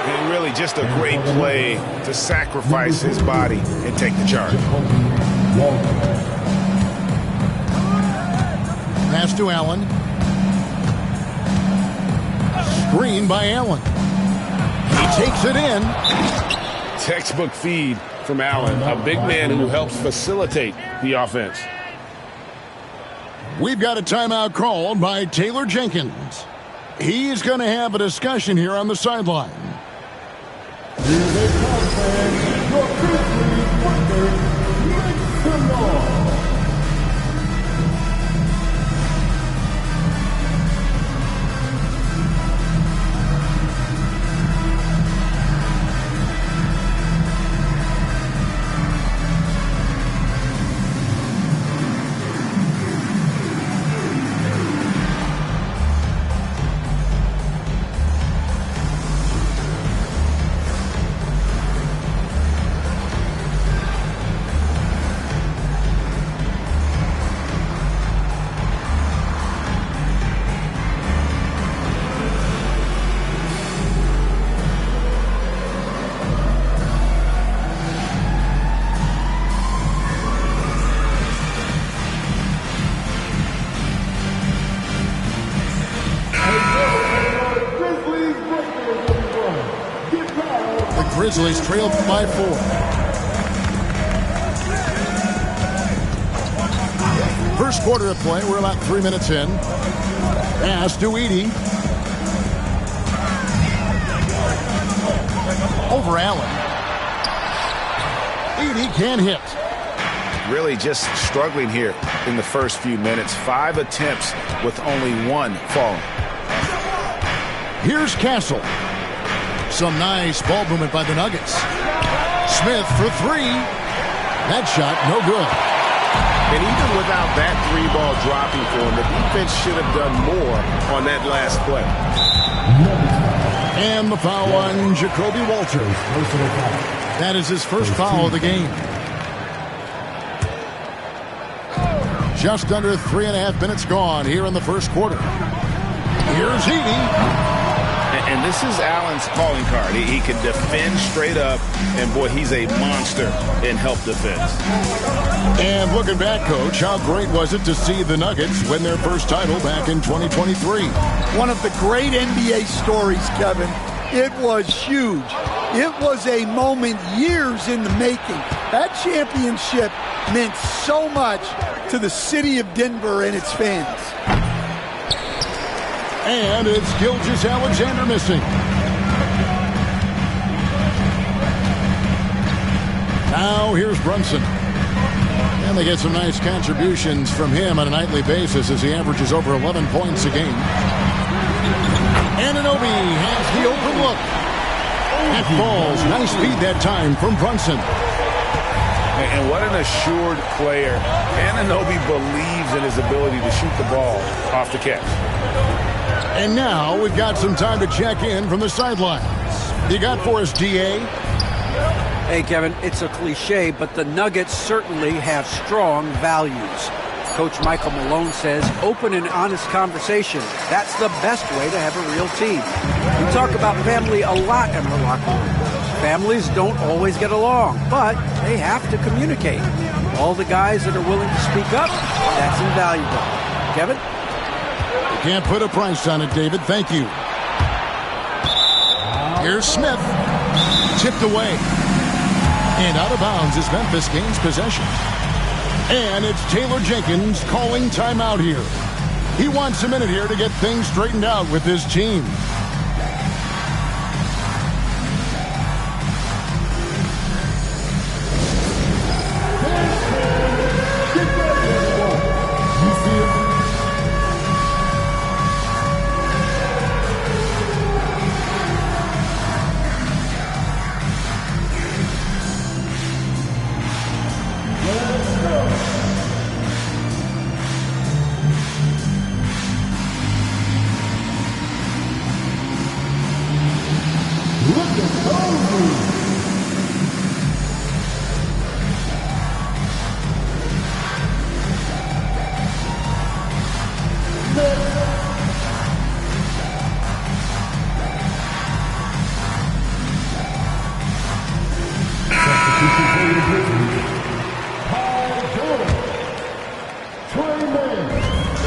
And really just a great play to sacrifice his body and take the charge. Pass to Allen. Screen by Allen. He takes it in. Textbook feed from Allen, a big man who helps facilitate the offense. We've got a timeout called by Taylor Jenkins. He's going to have a discussion here on the sideline. Grizzlies trailed by 4. First quarter of play. We're about 3 minutes in. Pass to Edey. Over Allen. Edey can't hit. Really just struggling here in the first few minutes. 5 attempts with only 1 falling. Here's Castle. Some nice ball movement by the Nuggets. Smith for 3. That shot, no good. And even without that 3-ball dropping for him, the defense should have done more on that last play. And the foul on Jacoby Walters. That is his first foul of the game. Just under 3.5 minutes gone here in the first quarter. Here's Edey. And this is Allen's calling card. He can defend straight up, and boy, he's a monster in help defense. And looking back, Coach, how great was it to see the Nuggets win their first title back in 2023? One of the great NBA stories, Kevin. It was huge. It was a moment years in the making. That championship meant so much to the city of Denver and its fans. And it's Gilgeous-Alexander missing. Now here's Brunson. And they get some nice contributions from him on a nightly basis as he averages over 11 points a game. Anunoby has the open look. That falls. Nice speed that time from Brunson. And what an assured player. Anunoby believes in his ability to shoot the ball off the catch. And now we've got some time to check in from the sidelines. You got for us, D.A.? Hey, Kevin, it's a cliche, but the Nuggets certainly have strong values. Coach Michael Malone says open and honest conversation. That's the best way to have a real team. We talk about family a lot in our locker room. Families don't always get along, but they have to communicate. All the guys that are willing to speak up, that's invaluable. Kevin? Can't put a price on it, David. Thank you. Here's Smith. Tipped away. And out of bounds as Memphis gains possession. And it's Taylor Jenkins calling timeout here. He wants a minute here to get things straightened out with his team.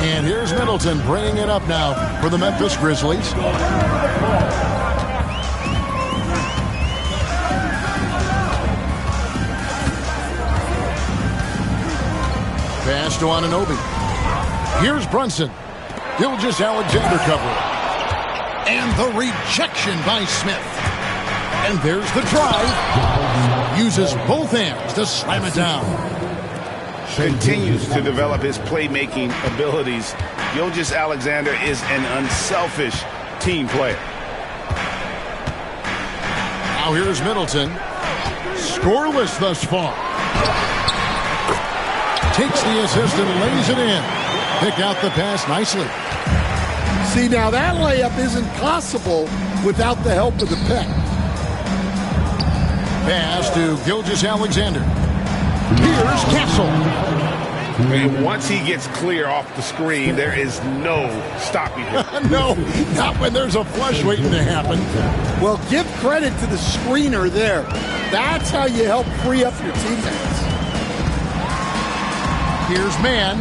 And here's Middleton bringing it up now for the Memphis Grizzlies. Pass to Anunoby. Here's Brunson. Gilgeous-Alexander covering. And the rejection by Smith. And there's the drive. Uses both hands to slam it down. Continues to develop his playmaking abilities. Gilgeous-Alexander is an unselfish team player. Now here's Middleton. Scoreless thus far. Takes the assist and lays it in. Picked out the pass nicely. See, now that layup isn't possible without the help of the pick. Pass to Gilgeous-Alexander. Here's Castle. And once he gets clear off the screen, there is no stopping him. No, not when there's a flush waiting to happen. Well, give credit to the screener there. That's how you help free up your teammates. Here's Mann.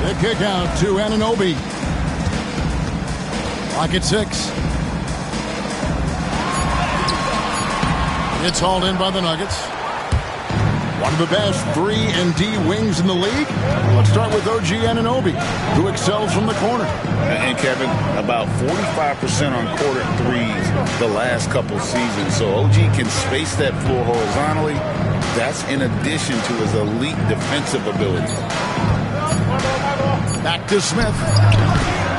The kick out to Anunoby. Clock at 6. It's hauled in by the Nuggets. One of the best 3-and-D wings in the league. Let's start with OG Anunoby, who excels from the corner. And Kevin, about 45% on quarter threes the last couple seasons. So OG can space that floor horizontally. That's in addition to his elite defensive ability. Back to Smith.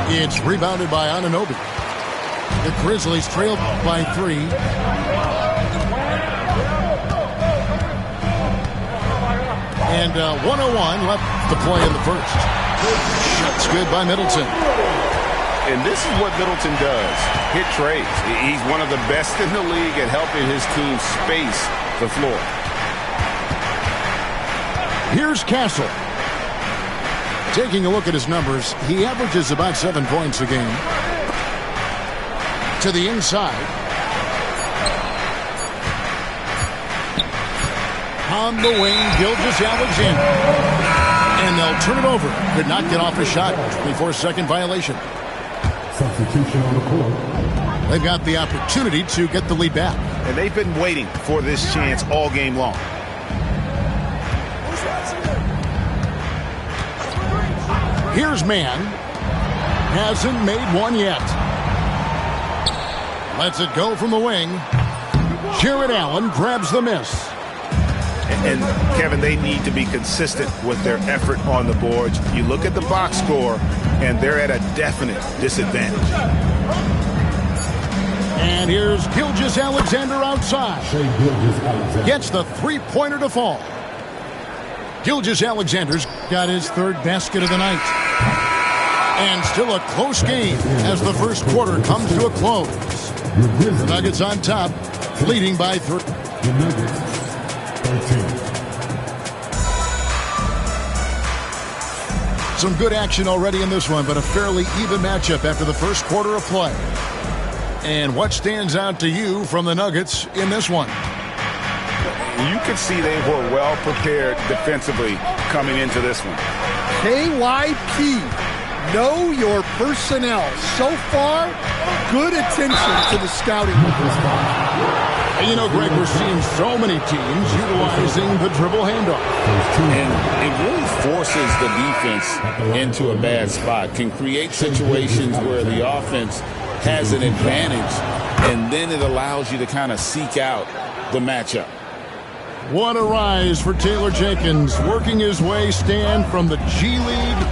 It's rebounded by Anunoby. The Grizzlies trail by 3. And 101 left to play in the first. Shots good by Middleton. And this is what Middleton does. Hit trades. He's one of the best in the league at helping his team space the floor. Here's Castle. Taking a look at his numbers, he averages about 7 points a game. To the inside. On the wing, Gilgeous-Alexander. And they'll turn it over. Could not get off a shot. 24-second violation. Substitution on the court. They've got the opportunity to get the lead back. And they've been waiting for this chance all game long. Here's Mann. Hasn't made one yet. Lets it go from the wing. Jared Allen grabs the miss. And Kevin, they need to be consistent with their effort on the boards. You look at the box score, and they're at a definite disadvantage. And here's Gilgeous-Alexander outside. Gets the three-pointer to fall. Gilgeous-Alexander's got his third basket of the night. And still a close game as the first quarter comes to a close. The Nuggets on top, leading by 3. The Nuggets, 13. Some good action already in this one, but a fairly even matchup after the first quarter of play. And what stands out to you from the Nuggets in this one? You could see they were well prepared defensively coming into this one. KYP. Know your personnel. So far, good attention to the scouting. And you know, Greg, we're seeing so many teams utilizing the dribble handoff. And it really forces the defense into a bad spot. Can create situations where the offense has an advantage, and then it allows you to kind of seek out the matchup. What a rise for Taylor Jenkins, working his way, Stan, from the G League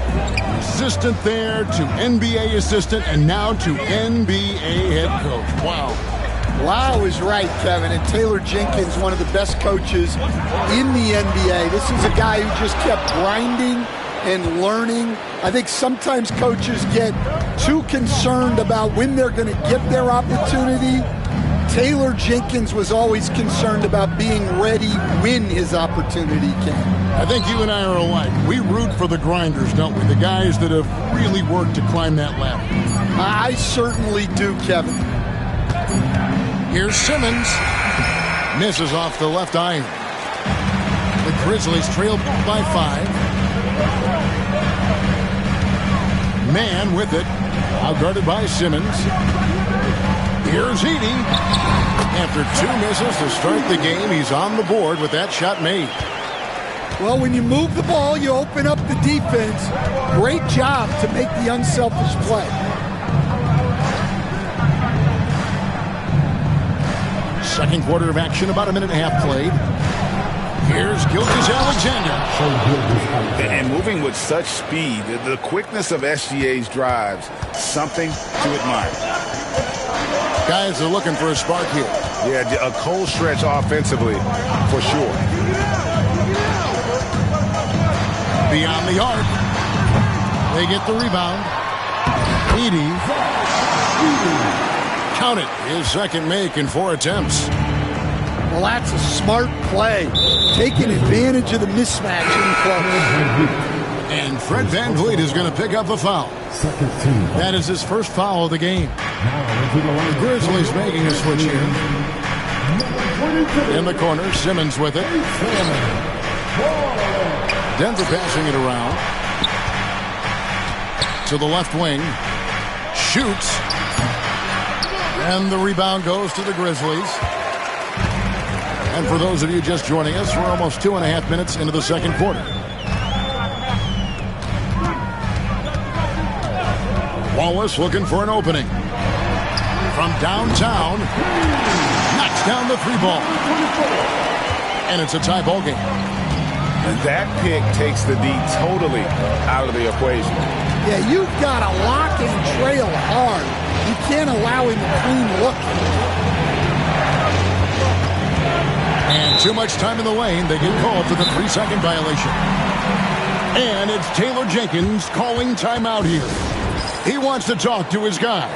assistant there to NBA assistant and now to NBA head coach. Wow. Wow is right, Kevin. And Taylor Jenkins, one of the best coaches in the NBA. This is a guy who just kept grinding and learning. I think sometimes coaches get too concerned about when they're going to get their opportunity. Taylor Jenkins was always concerned about being ready when his opportunity came. I think you and I are alike. We root for the grinders, don't we? The guys that have really worked to climb that ladder. I certainly do, Kevin. Here's Simmons. Misses off the left iron. The Grizzlies trail by 5. Man with it. Outguarded by Simmons. Here's Edey. After 2 misses to start the game, he's on the board with that shot made. Well, when you move the ball, you open up the defense. Great job to make the unselfish play. Second quarter of action, about a minute and a half played. Here's Gilgeous-Alexander. And moving with such speed, the quickness of SGA's drives, something to admire. Guys are looking for a spark here. Yeah, a cold stretch offensively, for sure. Beyond the arc. They get the rebound. Edey. Count it. His second make in 4 attempts. Well, that's a smart play. Taking advantage of the mismatch in the clutch. And Fred VanVleet is going to pick up a foul. That is his first foul of the game. The Grizzlies making a switch here. In the corner, Simmons with it. Denver passing it around. To the left wing. Shoots. And the rebound goes to the Grizzlies. And for those of you just joining us, we're almost 2.5 minutes into the second quarter. Wallace looking for an opening. From downtown. Knocks down the 3-ball. And it's a tie ball game. And that pick takes the D totally out of the equation. Yeah, you've got to lock and trail hard. You can't allow him a clean look. And too much time in the lane. They get called for the 3-second violation. And it's Taylor Jenkins calling timeout here. He wants to talk to his guys.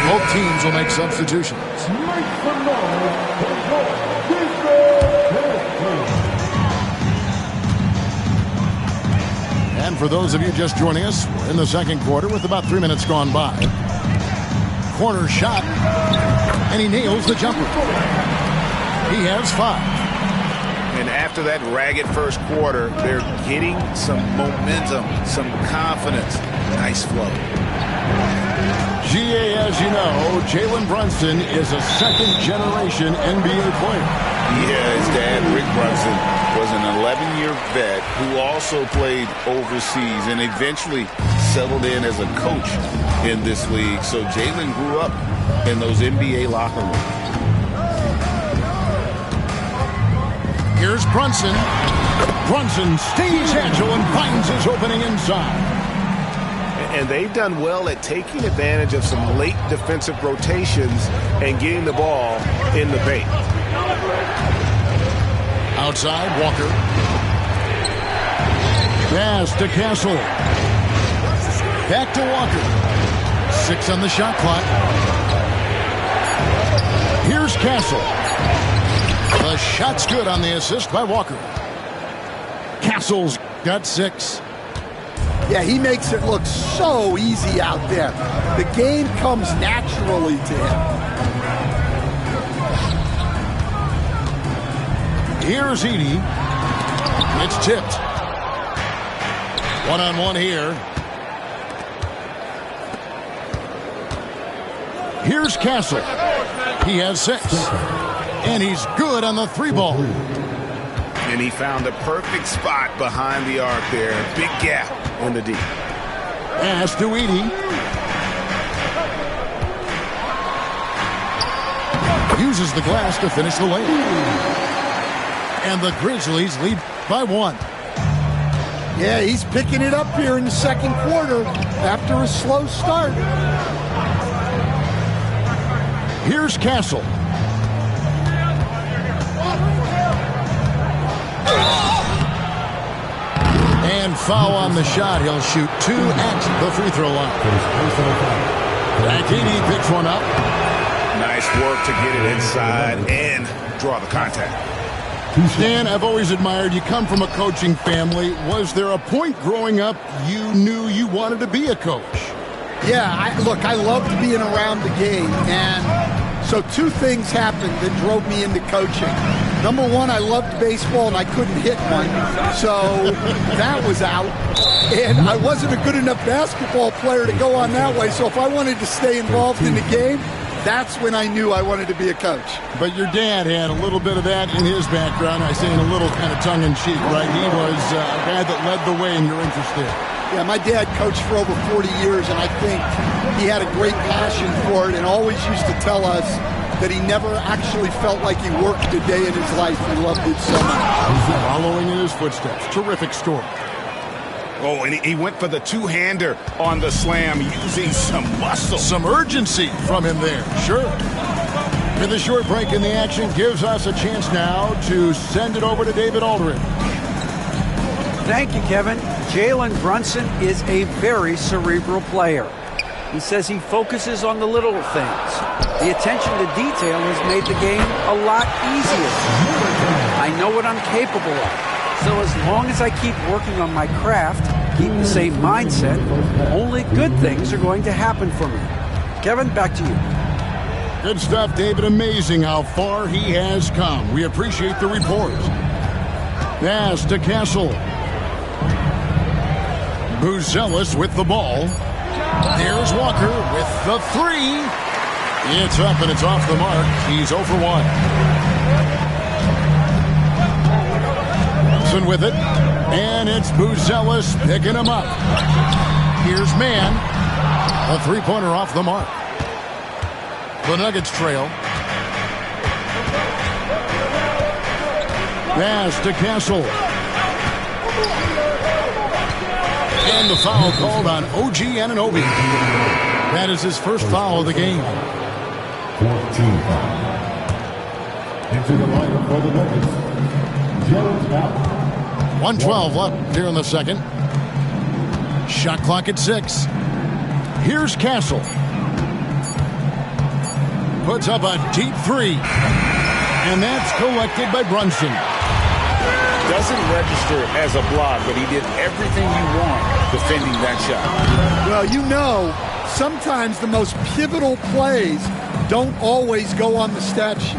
Both teams will make substitutions. And for those of you just joining us, we're in the second quarter with about 3 minutes gone by. Corner shot, and he nails the jumper. He has 5. And after that ragged first quarter, they're getting some momentum, some confidence. Nice flow. GA, as you know, Jalen Brunson is a second-generation NBA player. Yeah, his dad, Rick Brunson, was an 11-year vet who also played overseas and eventually settled in as a coach in this league. So Jalen grew up in those NBA locker rooms. Here's Brunson. Brunson stays agile and finds his opening inside. And they've done well at taking advantage of some late defensive rotations and getting the ball in the paint. Outside, Walker. Pass to Castle. Back to Walker. 6 on the shot clock. Here's Castle. The shot's good on the assist by Walker. Castle's got 6. Yeah, he makes it look so easy out there. The game comes naturally to him. Here's Edey. It's tipped. One-on-one here. Here's Castle. He has 6. And he's good on the 3-ball. And he found the perfect spot behind the arc there. Big gap in the D. Pass to Edey. Uses the glass to finish the lane. And the Grizzlies lead by 1. Yeah, he's picking it up here in the second quarter after a slow start. Here's Castle. foul on the shot. He'll shoot 2 at the free throw line. Rakini picks one up. Nice work to get it inside and draw the contact. Dan, I've always admired you. Come from a coaching family. Was there a point growing up you knew you wanted to be a coach? Yeah, look, I loved being around the game, and so 2 things happened that drove me into coaching. Number 1, I loved baseball, and I couldn't hit one, so that was out. And I wasn't a good enough basketball player to go on that way, so if I wanted to stay involved in the game, that's when I knew I wanted to be a coach. But your dad had a little bit of that in his background. I say in a little kind of tongue-in-cheek, right? He was a guy that led the way in your interest there. Yeah, my dad coached for over 40 years, and I think he had a great passion for it and always used to tell us that he never actually felt like he worked a day in his life. He loved it so much. Following in his footsteps. Terrific story. Oh, and he went for the two-hander on the slam, using some muscle. Some urgency from him there, sure. And the short break in the action gives us a chance now to send it over to David Aldridge. Thank you, Kevin. Jalen Brunson is a very cerebral player. He says he focuses on the little things. The attention to detail has made the game a lot easier. I know what I'm capable of. So as long as I keep working on my craft, keep the same mindset, only good things are going to happen for me. Kevin, back to you. Good stuff, David. Amazing how far he has come. We appreciate the report. Pass to Castle. Buzelis with the ball. There's Walker with the 3. It's up and it's off the mark. He's 0 for 1. With it, and it's Buzelis picking him up. Here's Mann. A 3-pointer off the mark. The Nuggets trail. Pass to Castle. And the foul called on OG Anunoby. That is his first foul of the game. 14 foul. Into the lineup for the Nuggets, Jared Allen. 1:12 left here in the second. Shot clock at 6. Here's Castle. Puts up a deep 3. And that's collected by Brunson. Doesn't register as a block, but he did everything you want defending that shot. Well, you know, sometimes the most pivotal plays don't always go on the stat sheet.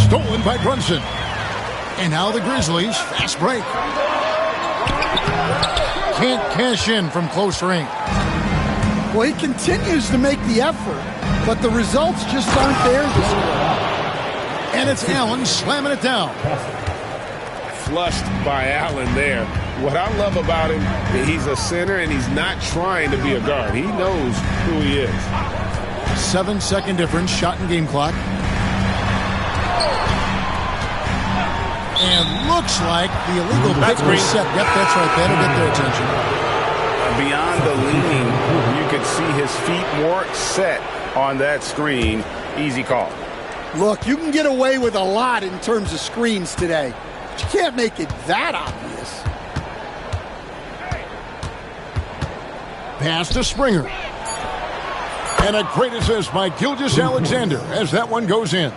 Stolen by Brunson. And now the Grizzlies, fast break. Can't cash in from close range. Well, he continues to make the effort, but the results just aren't there this year. And it's Allen slamming it down. Flushed by Allen there. What I love about him, he's a center and he's not trying to be a guard. He knows who he is. 7-second difference, shot and game clock. And looks like the illegal pick was set. Yep, that's right. That'll get their attention. Beyond the leaning, you could see his feet more set on that screen. Easy call. Look, you can get away with a lot in terms of screens today, but you can't make it that obvious. Pass to Springer. And a great assist by Gilgeous-Alexander as that one goes in.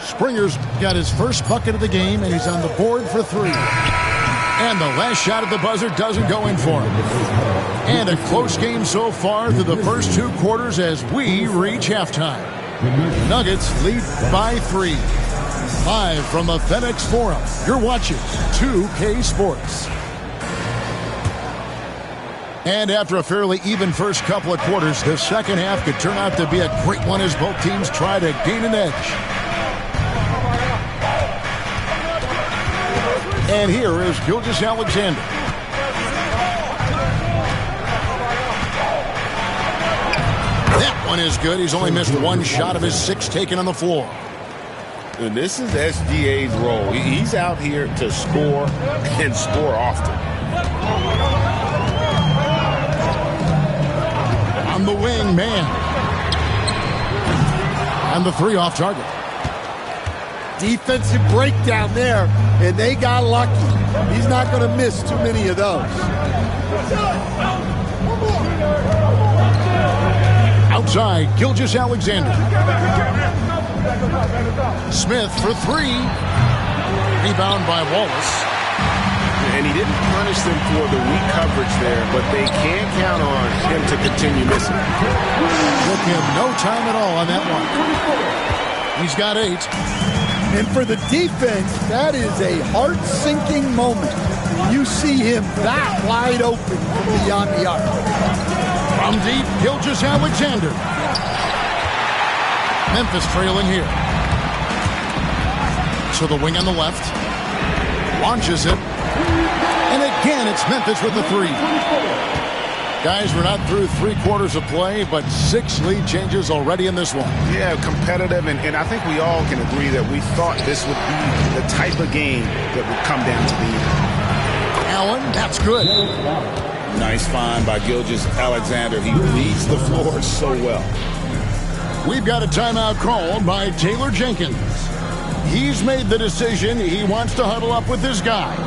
Springer's got his first bucket of the game, and he's on the board for 3. And the last shot at the buzzer doesn't go in for him. And a close game so far through the first 2 quarters as we reach halftime. Nuggets lead by 3. Live from the FedEx Forum, you're watching 2K Sports. And after a fairly even first couple of quarters, the second half could turn out to be a great one as both teams try to gain an edge. And here is Gilgeous-Alexander. That one is good. He's only missed 1 shot of his 6 taken on the floor. And this is SGA's role. He's out here to score and score often. On the wing, man. And the 3 off target. Defensive breakdown there, and they got lucky. He's not going to miss too many of those. Outside, Gilgeous-Alexander. Smith for three. Rebound by Wallace. And he didn't punish them for the weak coverage there, but they can't count on him to continue missing. Took him no time at all on that one. He's got 8. And for the defense, that is a heart-sinking moment. You see him that wide open from beyond the arc. From deep, Gilgeous-Alexander. Memphis trailing here. So the wing on the left. Launches it. And again, it's Memphis with the 3. Guys, we're not through 3 quarters of play, but 6 lead changes already in this one. Yeah, competitive, and I think we all can agree that we thought this would be the type of game that would come down to the end. Allen, that's good. Nice find by Gilgeous-Alexander. He reads the floor so well. We've got a timeout called by Taylor Jenkins. He's made the decision. He wants to huddle up with his guys.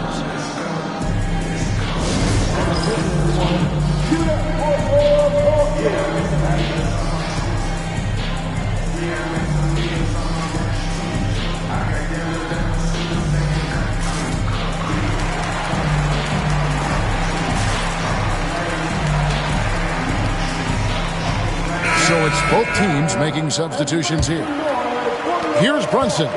So it's both teams making substitutions here. Here's Brunson.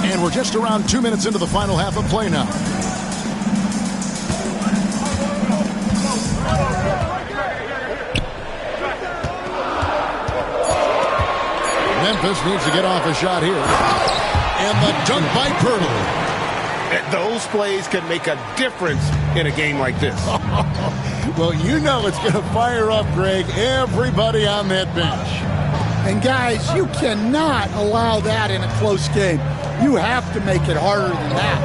And we're just around 2 minutes into the final half of play now. Memphis needs to get off a shot here. And the dunk by Pirtle. Those plays can make a difference in a game like this. Well, you know it's going to fire up, Greg, everybody on that bench. And guys, you cannot allow that in a close game. You have to make it harder than that.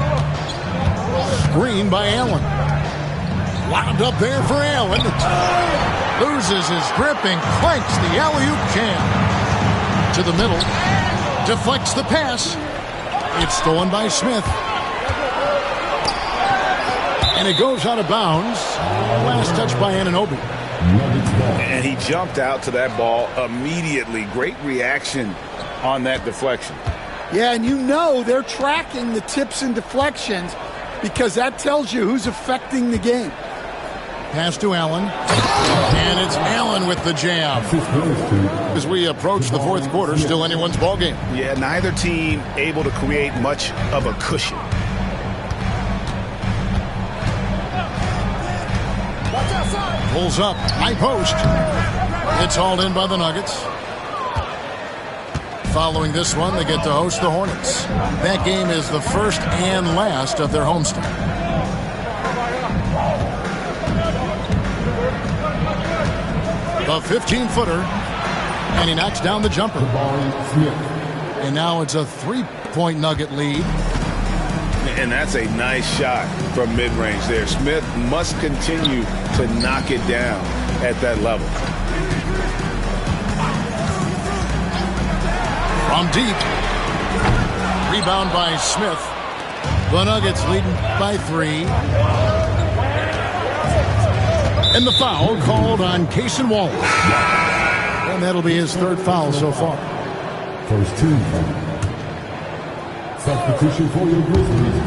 Screen by Allen. Wound up there for Allen. Loses his grip and clanks the alley-oop jam. To the middle. Deflects the pass. It's stolen by Smith. And it goes out of bounds. Last touch by Anunoby. And he jumped out to that ball immediately. Great reaction on that deflection. Yeah, and you know they're tracking the tips and deflections because that tells you who's affecting the game. Pass to Allen. And it's Allen with the jam. As we approach the fourth quarter, still anyone's ball game. Yeah, neither team able to create much of a cushion. Pulls up, high post. It's hauled in by the Nuggets. Following this one, they get to host the Hornets. That game is the first and last of their homestand. The 15-footer, and he knocks down the jumper. And now it's a 3-point Nugget lead. And that's a nice shot from mid-range there. Smith must continue to knock it down at that level. From deep. Rebound by Smith. The Nuggets leading by 3. And the foul called on Cason Wallace. And that'll be his 3rd foul so far. First team foul. Substitution for your Grizzlies.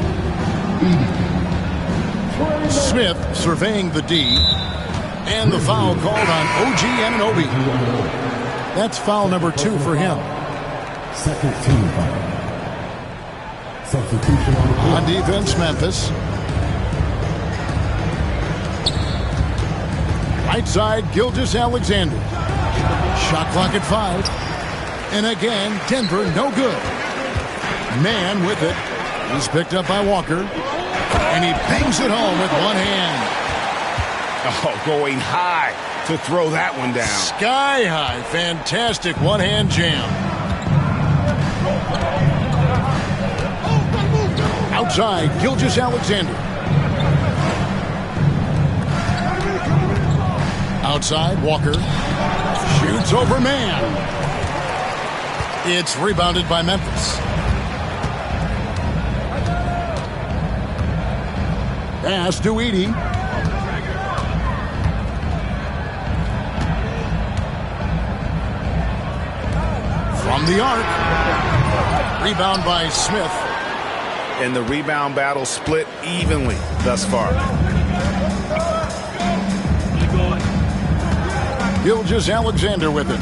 Smith surveying the D. And the foul called on OG Anunoby. That's foul number 2 for him. Second team foul. Substitution on defense, Memphis. Right side, Gilgeous-Alexander. Shot clock at 5. And again, Denver no good. Man with it. He's picked up by Walker. And he bangs it home with one hand. Oh, going high to throw that one down. Sky high. Fantastic one-hand jam. Outside, Gilgeous-Alexander. outside. Walker shoots over man. It's rebounded by Memphis. Pass to Edie. From the arc. Rebound by Smith. And the rebound battle split evenly thus far. Gilgeous-Alexander with it.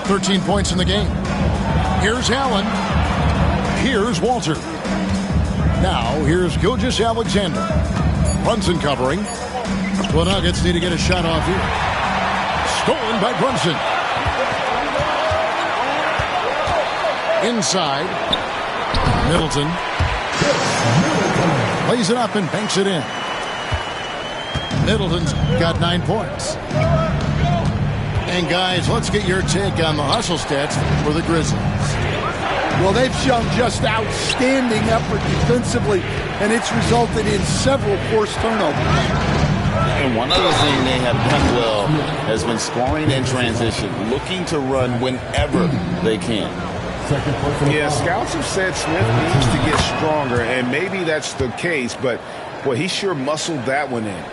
13 points in the game. Here's Allen. Here's Walter. Now, here's Gilgeous-Alexander. Brunson covering. The Nuggets need to get a shot off here. Stolen by Brunson. Inside. Middleton. Lays it up and banks it in. Middleton's got 9 points. And guys, let's get your take on the hustle stats for the Grizzlies. Well, they've shown just outstanding effort defensively, and it's resulted in several forced turnovers. And one other thing they have done well has been scoring in transition, looking to run whenever they can. Yeah, scouts have said Smith needs to get stronger, and maybe that's the case, but boy, he sure muscled that one in.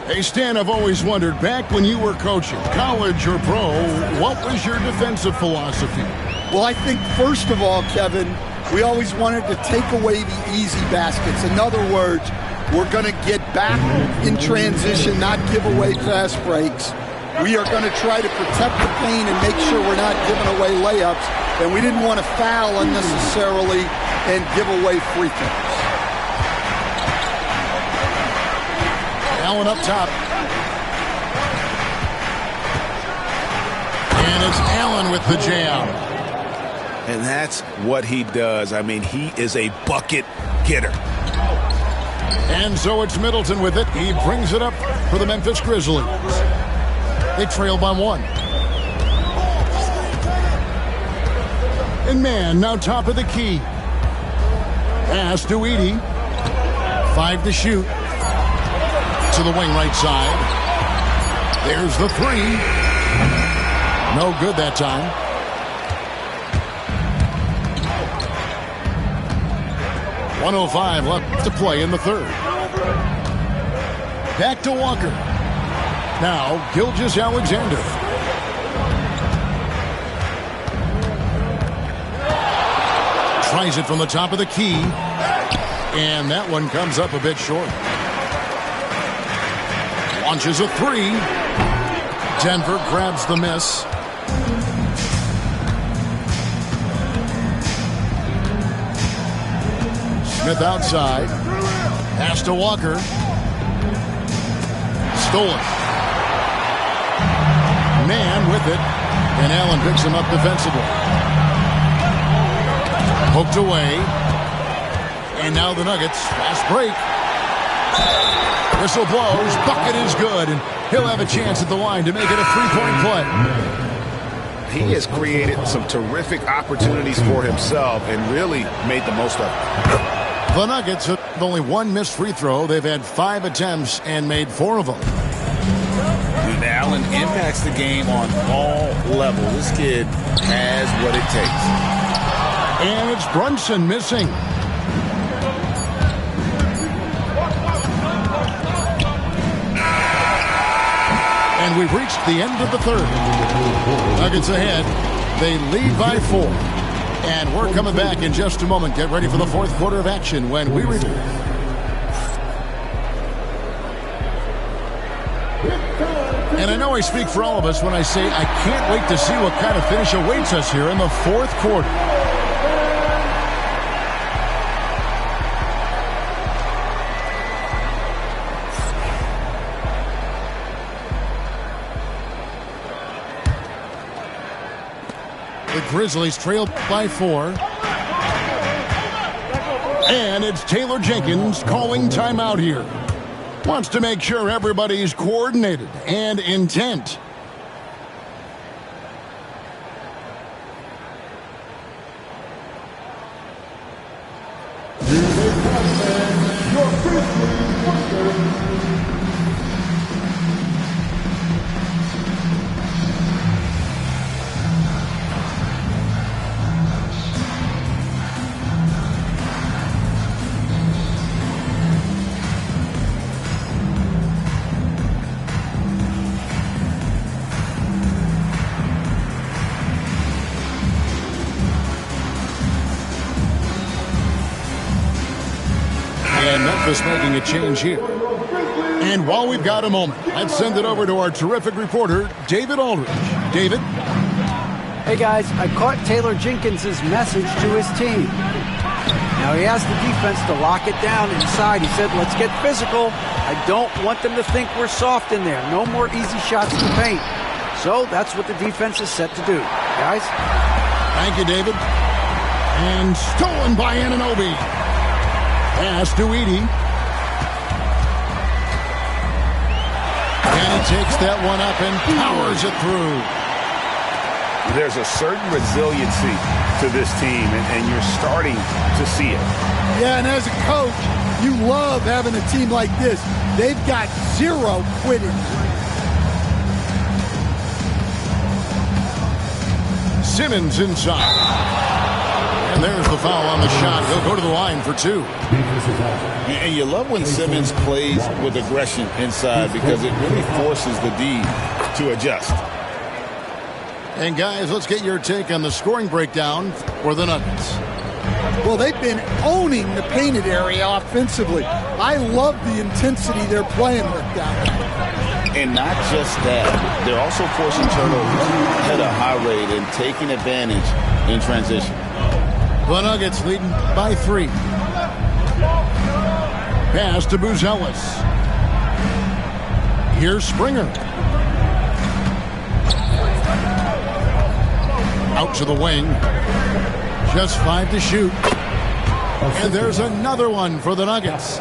Hey, Stan, I've always wondered, back when you were coaching, college or pro, what was your defensive philosophy? Well, I think, first of all, Kevin, we always wanted to take away the easy baskets. In other words, we're going to get back in transition, not give away fast breaks. We are going to try to protect the paint and make sure we're not giving away layups. And we didn't want to foul unnecessarily and give away free throws. Allen up top. And it's Allen with the jam. And that's what he does. I mean, he is a bucket getter. And so it's Middleton with it. He brings it up for the Memphis Grizzlies. They trail by 1. And man, now top of the key. Pass to Edie. 5 to shoot. To the wing right side. There's the 3. No good that time. .105 left to play in the third. Back to Walker. Now Gilgeous-Alexander. Tries it from the top of the key. And that one comes up a bit short. Launches a 3. Denver grabs the miss. Smith outside. Pass to Walker. Stolen. Man with it. And Allen picks him up defensively. Poked away. And now the Nuggets. Fast break. Whistle blows. Bucket is good. And he'll have a chance at the line to make it a 3-point play. He has created some terrific opportunities for himself and really made the most of it. The Nuggets have only 1 missed free throw. They've had 5 attempts and made 4 of them. Dude, Allen impacts the game on all levels. This kid has what it takes. And it's Brunson missing. And we've reached the end of the third. Nuggets ahead. They lead by 4. And we're coming back in just a moment. Get ready for the fourth quarter of action when we return. And I know I speak for all of us when I say I can't wait to see what kind of finish awaits us here in the fourth quarter. The Grizzlies trail by 4. And it's Taylor Jenkins calling timeout here. Wants to make sure everybody's coordinated and intent. Memphis making a change here. And while we've got a moment, let's send it over to our terrific reporter, David Aldridge. David? Hey guys, I caught Taylor Jenkins' message to his team. Now he asked the defense to lock it down inside. He said, let's get physical. I don't want them to think we're soft in there. No more easy shots to paint. So that's what the defense is set to do. Guys? Thank you, David. And stolen by Anunoby. Pass to Edey. And he takes that one up and powers it through. There's a certain resiliency to this team, and you're starting to see it. Yeah, and as a coach, you love having a team like this. They've got zero quitting. Simmons inside. And there's the foul on the shot. He'll go to the line for 2. And you love when Simmons plays with aggression inside because it really forces the D to adjust. And guys, let's get your take on the scoring breakdown for the Nuggets. Well, they've been owning the painted area offensively. I love the intensity they're playing with down there. And not just that, they're also forcing turnovers at a high rate and taking advantage in transition. The Nuggets leading by 3. Pass to Buzelis. Here's Springer. Out to the wing. Just 5 to shoot. And there's another one for the Nuggets.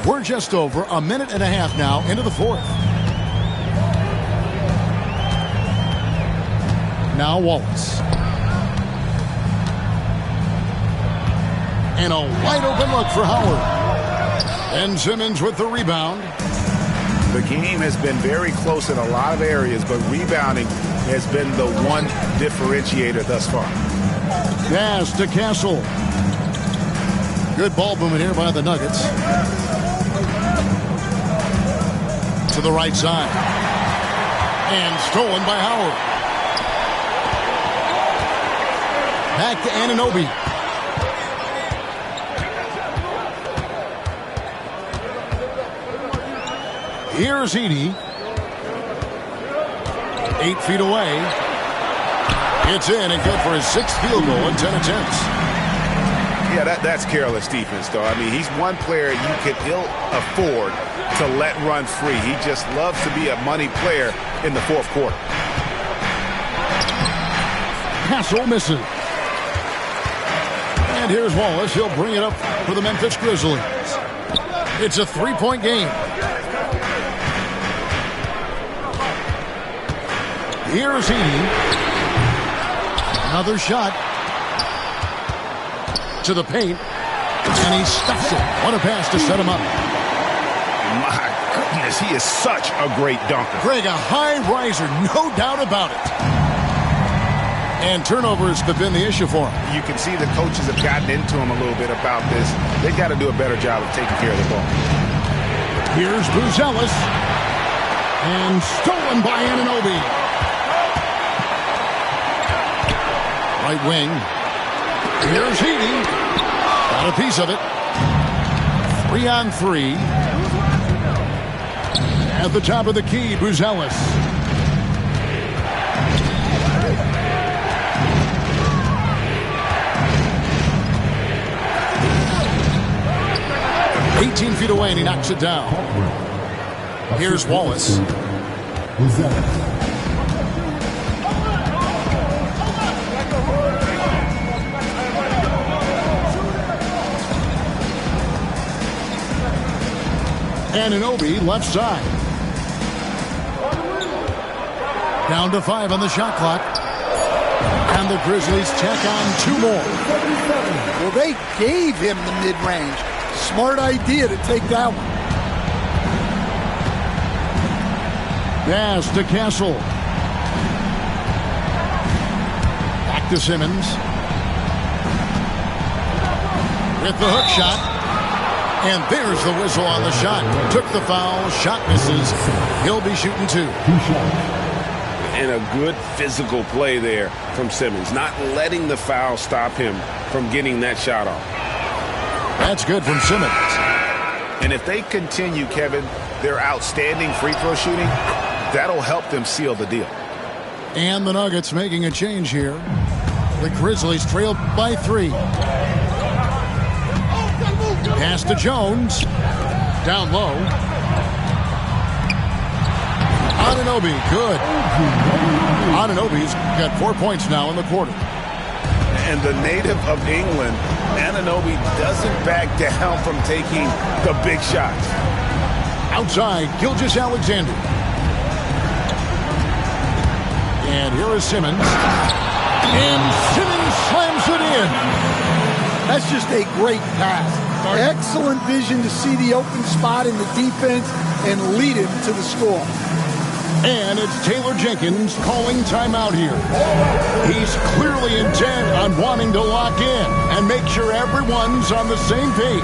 We're just over a minute and a half now into the 4th. Now Wallace. And a wide open look for Howard. And Simmons with the rebound. The game has been very close in a lot of areas, but rebounding has been the one differentiator thus far. Pass to Castle. Good ball movement here by the Nuggets. To the right side. And stolen by Howard. Back to Anunoby. Here's Edey. 8 feet away. It's in and good for his 6th field goal in 10 attempts. Yeah, that's careless defense, though. I mean, he's one player you could ill afford to let run free. He just loves to be a money player in the 4th quarter. Castle misses. And here's Wallace. He'll bring it up for the Memphis Grizzlies. It's a 3-point game. Here's Edey. Another shot. To the paint. And he stuffs it. What a pass to set him up. My goodness, he is such a great dunker. Greg, a high riser, no doubt about it. And turnovers have been the issue for him. You can see the coaches have gotten into him a little bit about this. They've got to do a better job of taking care of the ball. Here's Buzelis. And stolen by Anunoby. Right wing. Here's Edey. Got a piece of it. 3-on-3. At the top of the key, Buzelis. "18 feet away, and he knocks it down. Here's Wallace. Anunoby left side. Down to 5 on the shot clock. And the Grizzlies tack on 2 more. Well, they gave him the mid-range. Smart idea to take that one. Pass to Castle. Back to Simmons. With the hook shot. And there's the whistle on the shot. Took the foul. Shot misses. He'll be shooting 2. And a good physical play there from Simmons. Not letting the foul stop him from getting that shot off. That's good from Simmons. And if they continue, Kevin, their outstanding free throw shooting, that'll help them seal the deal. And the Nuggets making a change here. The Grizzlies trailed by 3. Pass to Jones. Down low. Anunoby, good. Anunoby's got 4 points now in the quarter. And the native of England, Anunoby doesn't back down from taking the big shots. Outside, Gilgeous-Alexander. And here is Simmons. And Simmons slams it in. That's just a great pass. Excellent vision to see the open spot in the defense and lead him to the score. And it's Taylor Jenkins calling timeout here. He's clearly intent on wanting to lock in and make sure everyone's on the same page.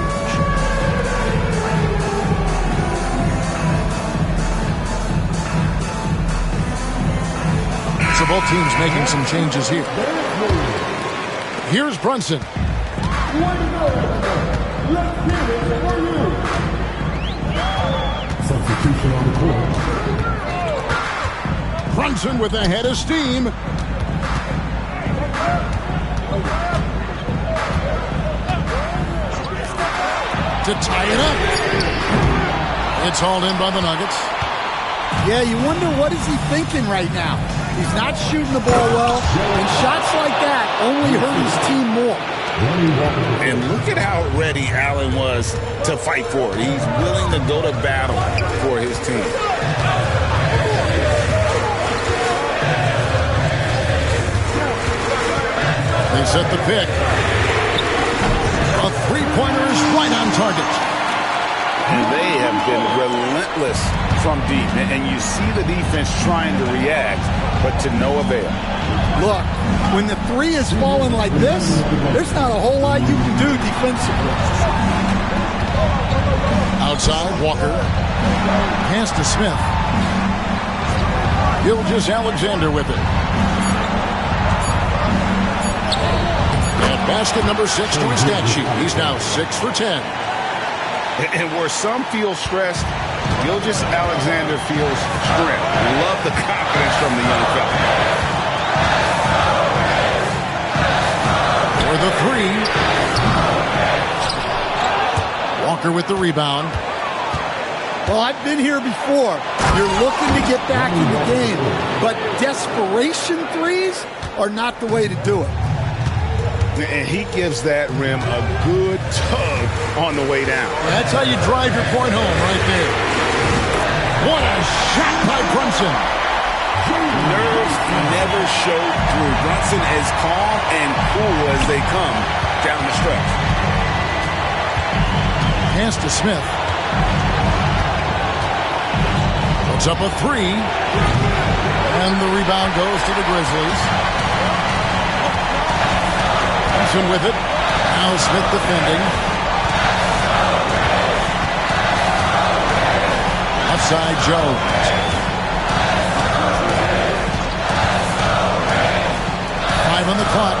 So both teams making some changes here. Here's Brunson. Substitution on the court. Brunson with a head of steam. To tie it up. It's hauled in by the Nuggets. Yeah, you wonder what is he thinking right now. He's not shooting the ball well, and shots like that only hurt his team more. And look at how ready Allen was to fight for it. He's willing to go to battle for his team. They set the pick. A three-pointer is right on target. And they have been relentless from deep. And you see the defense trying to react, but to no avail. Look, when the three is falling like this, there's not a whole lot you can do defensively. Outside, Walker. Pass to Smith. Gilgeous-Alexander with it. And basket number 6 to his stat sheet. He's now 6 for 10. And where some feel stressed, Gilgeous-Alexander feels strength. Love the confidence from the young fella. For the 3. Walker with the rebound. Well, I've been here before. You're looking to get back in the game, but desperation threes are not the way to do it. And he gives that rim a good tug on the way down. That's how you drive your point home right there. What a shot by Brunson. Nerves never showed through. Brunson as calm and cool as they come down the stretch. Pass to Smith. Puts up a 3. And the rebound goes to the Grizzlies. Brunson with it. Now Smith defending. Outside Jones. 5 on the clock.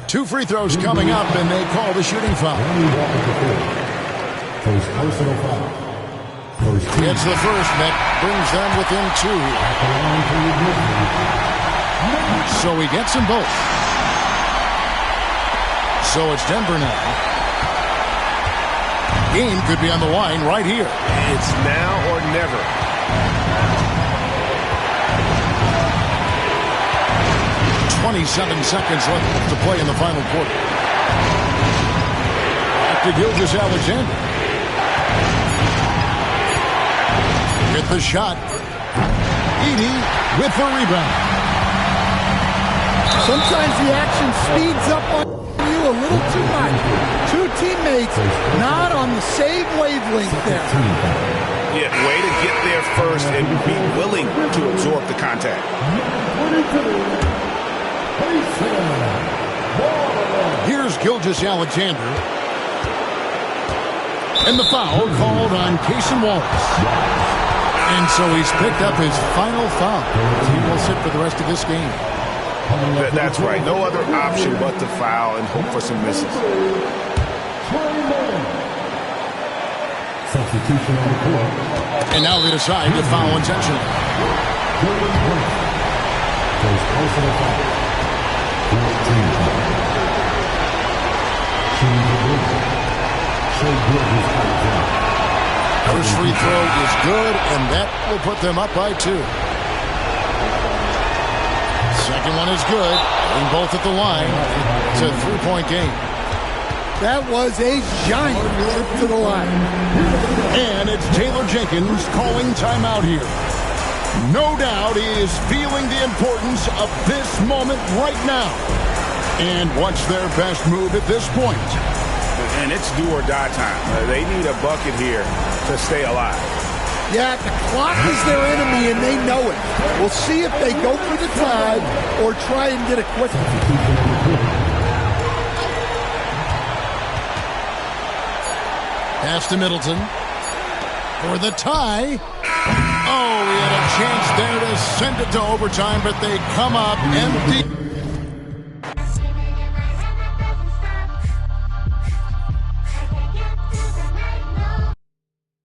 Two free throws coming up, and they call the shooting foul. First personal foul. It's the first that brings them within 2. So he gets them both. So it's Denver now. Game could be on the line right here. It's now or never. .27 seconds left to play in the final quarter. to Gilgeous-Alexander. With the shot. Edey with the rebound. Sometimes the action speeds up on you a little too much. Two teammates not on the same wavelength there. Yeah, way to get there first and be willing to absorb the contact. Here's Gilgeous-Alexander. And the foul called on Cason Wallace. And so he's picked up his final foul. He will sit for the rest of this game. That's right. No other option but to foul and hope for some misses. Substitution on the court. And now they decide to foul intentionally. Goes personal foul. 14. First free throw is good, and that will put them up by 2. Second one is good. And both at the line. It's a 3-point game. That was a giant trip to the line. And it's Taylor Jenkins calling timeout here. No doubt he is feeling the importance of this moment right now. And what's their best move at this point? And it's do or die time. They need a bucket here to stay alive. Yeah, the clock is their enemy, and they know it. We'll see if they go for the tie or try and get a quick. Pass to Middleton for the tie. Oh, he had a chance there to send it to overtime, but they come up empty.